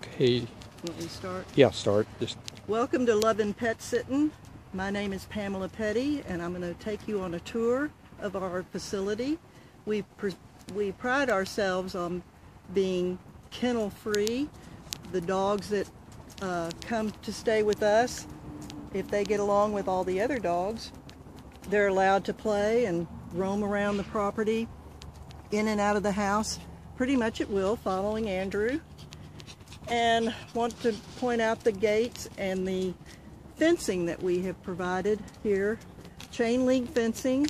Okay. Want me to start? Yeah, start. Just Welcome to Loven Pet Sittin. My name is Pamela Petty, and I'm going to take you on a tour of our facility. We pride ourselves on being kennel-free. The dogs that come to stay with us, if they get along with all the other dogs, they're allowed to play and roam around the property, in and out of the house, pretty much at will, following Andrew. And want to point out the gates and the fencing that we have provided here. Chain link fencing,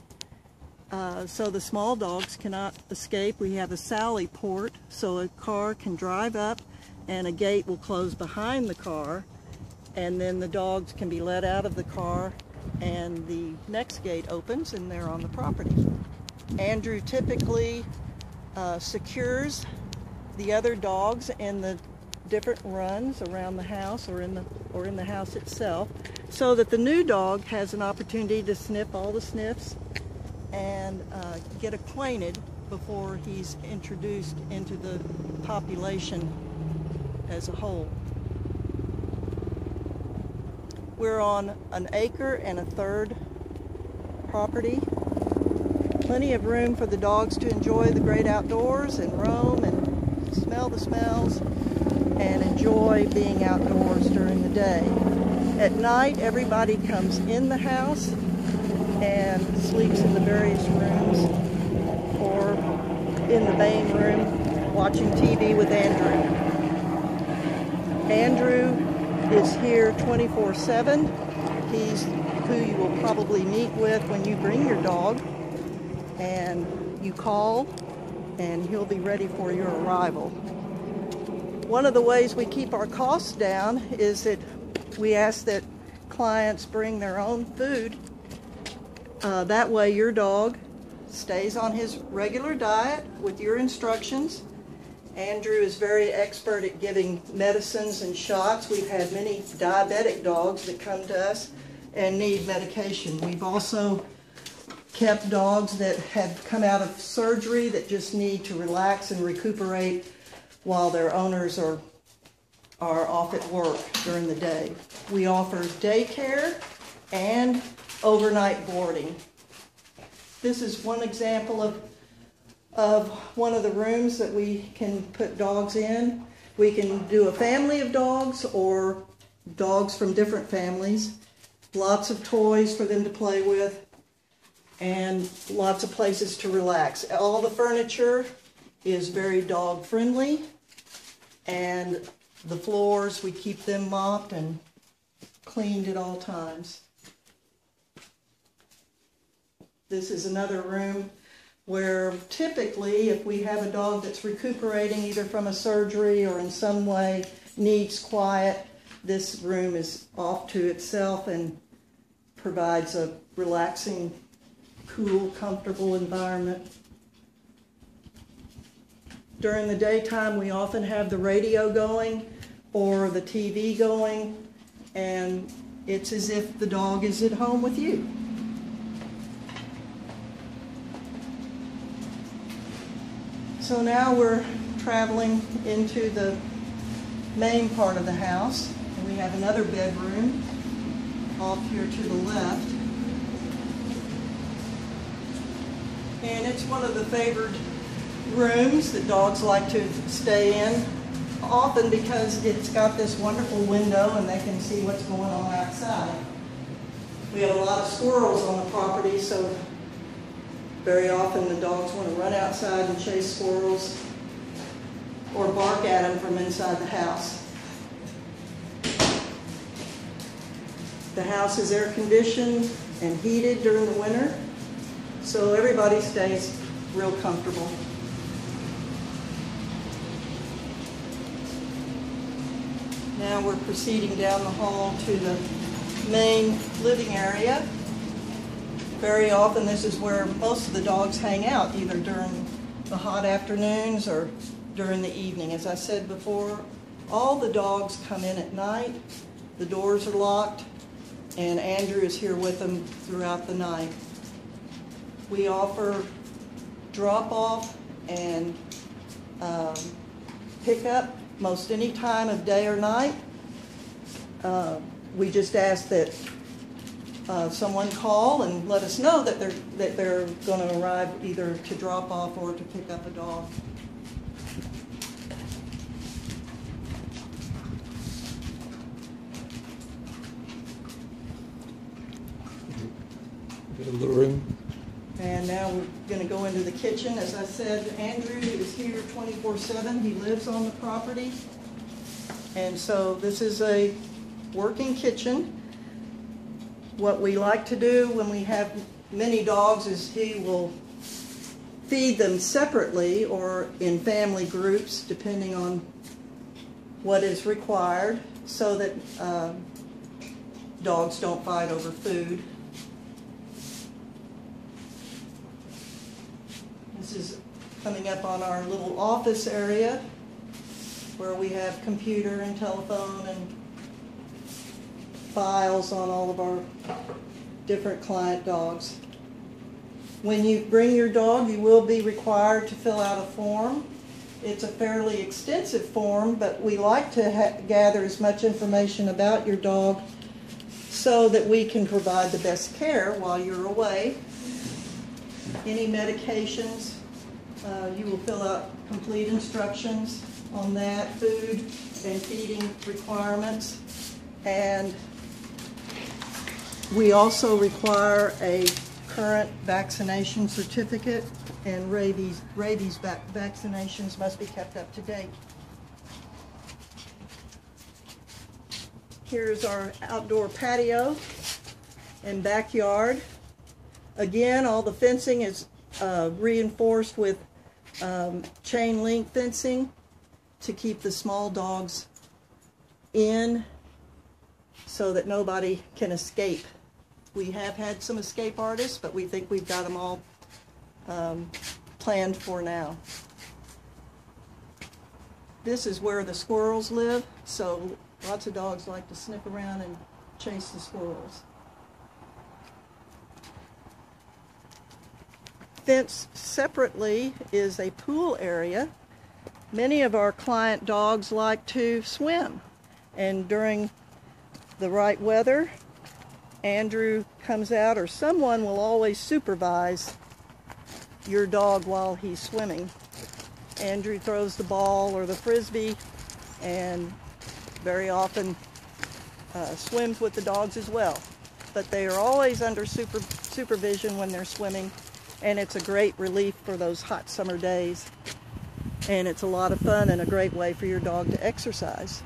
so the small dogs cannot escape. We have a sally port, so a car can drive up and a gate will close behind the car, and then the dogs can be let out of the car and the next gate opens and they're on the property. Andrew typically secures the other dogs in the different runs around the house or in the house itself, so that the new dog has an opportunity to sniff all the sniffs and get acquainted before he's introduced into the population as a whole. We're on an 1.5 acre property. Plenty of room for the dogs to enjoy the great outdoors and roam and smell the smells and enjoy being outdoors during the day. At night, everybody comes in the house and sleeps in the various rooms or in the main room watching TV with Andrew. Andrew is here 24/7. He's who you will probably meet with when you bring your dog, and you call and he'll be ready for your arrival. One of the ways we keep our costs down is that we ask that clients bring their own food. That way your dog stays on his regular diet with your instructions. Andrew is very expert at giving medicines and shots. We've had many diabetic dogs that come to us and need medication. We've also kept dogs that have come out of surgery that just need to relax and recuperate while their owners are off at work during the day. We offer daycare and overnight boarding. This is one example of one of the rooms that we can put dogs in. We can do a family of dogs or dogs from different families. Lots of toys for them to play with and lots of places to relax. All the furniture is very dog friendly, and the floors, we keep them mopped and cleaned at all times. This is another room where typically if we have a dog that's recuperating either from a surgery or in some way needs quiet, this room is off to itself and provides a relaxing, cool, comfortable environment. During the daytime, we often have the radio going or the TV going, and it's as if the dog is at home with you. So now we're traveling into the main part of the house, and we have another bedroom off here to the left. And it's one of the favored rooms that dogs like to stay in, often because it's got this wonderful window and they can see what's going on outside. We have a lot of squirrels on the property, so very often the dogs want to run outside and chase squirrels or bark at them from inside the house. The house is air conditioned and heated during the winter, so everybody stays real comfortable. Now we're proceeding down the hall to the main living area. Very often this is where most of the dogs hang out, either during the hot afternoons or during the evening. As I said before, all the dogs come in at night, the doors are locked, and Andrew is here with them throughout the night. We offer drop-off and pickup most any time of day or night. We just ask that someone call and let us know that they're going to arrive either to drop off or to pick up a dog. Get a little room. And now we're going to go into the kitchen. As I said, Andrew is here 24/7. He lives on the property. And so this is a working kitchen. What we like to do when we have many dogs is he will feed them separately or in family groups, depending on what is required, so that dogs don't fight over food. This is coming up on our little office area where we have computer and telephone and files on all of our different client dogs. When you bring your dog, you will be required to fill out a form. It's a fairly extensive form, but we like to gather as much information about your dog so that we can provide the best care while you're away. Any medications, you will fill out complete instructions on that, food and feeding requirements, and we also require a current vaccination certificate, and rabies vaccinations must be kept up to date. Here's our outdoor patio and backyard. Again, all the fencing is reinforced with chain link fencing to keep the small dogs in so that nobody can escape. We have had some escape artists, but we think we've got them all planned for now. This is where the squirrels live, so lots of dogs like to sniff around and chase the squirrels. Fenced separately is a pool area. Many of our client dogs like to swim, and during the right weather, Andrew comes out, or someone will always supervise your dog while he's swimming. Andrew throws the ball or the frisbee, and very often swims with the dogs as well. But they are always under supervision when they're swimming, and it's a great relief for those hot summer days. And it's a lot of fun and a great way for your dog to exercise.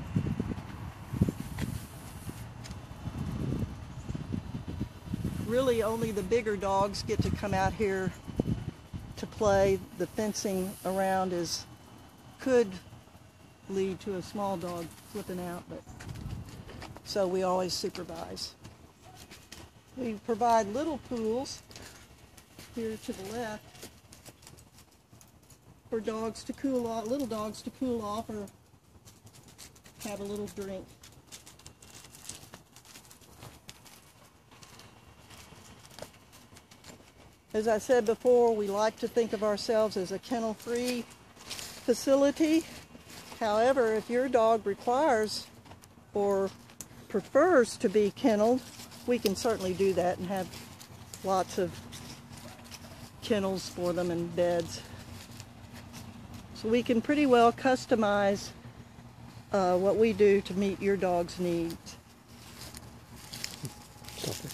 Really only the bigger dogs get to come out here to play. The fencing around could lead to a small dog flipping out, but so we always supervise. We provide little pools here to the left for dogs to cool off, little dogs to cool off or have a little drink. As I said before, we like to think of ourselves as a kennel-free facility. However, if your dog requires or prefers to be kenneled, we can certainly do that and have lots of kennels for them and beds. So we can pretty well customize what we do to meet your dog's needs. Stop it.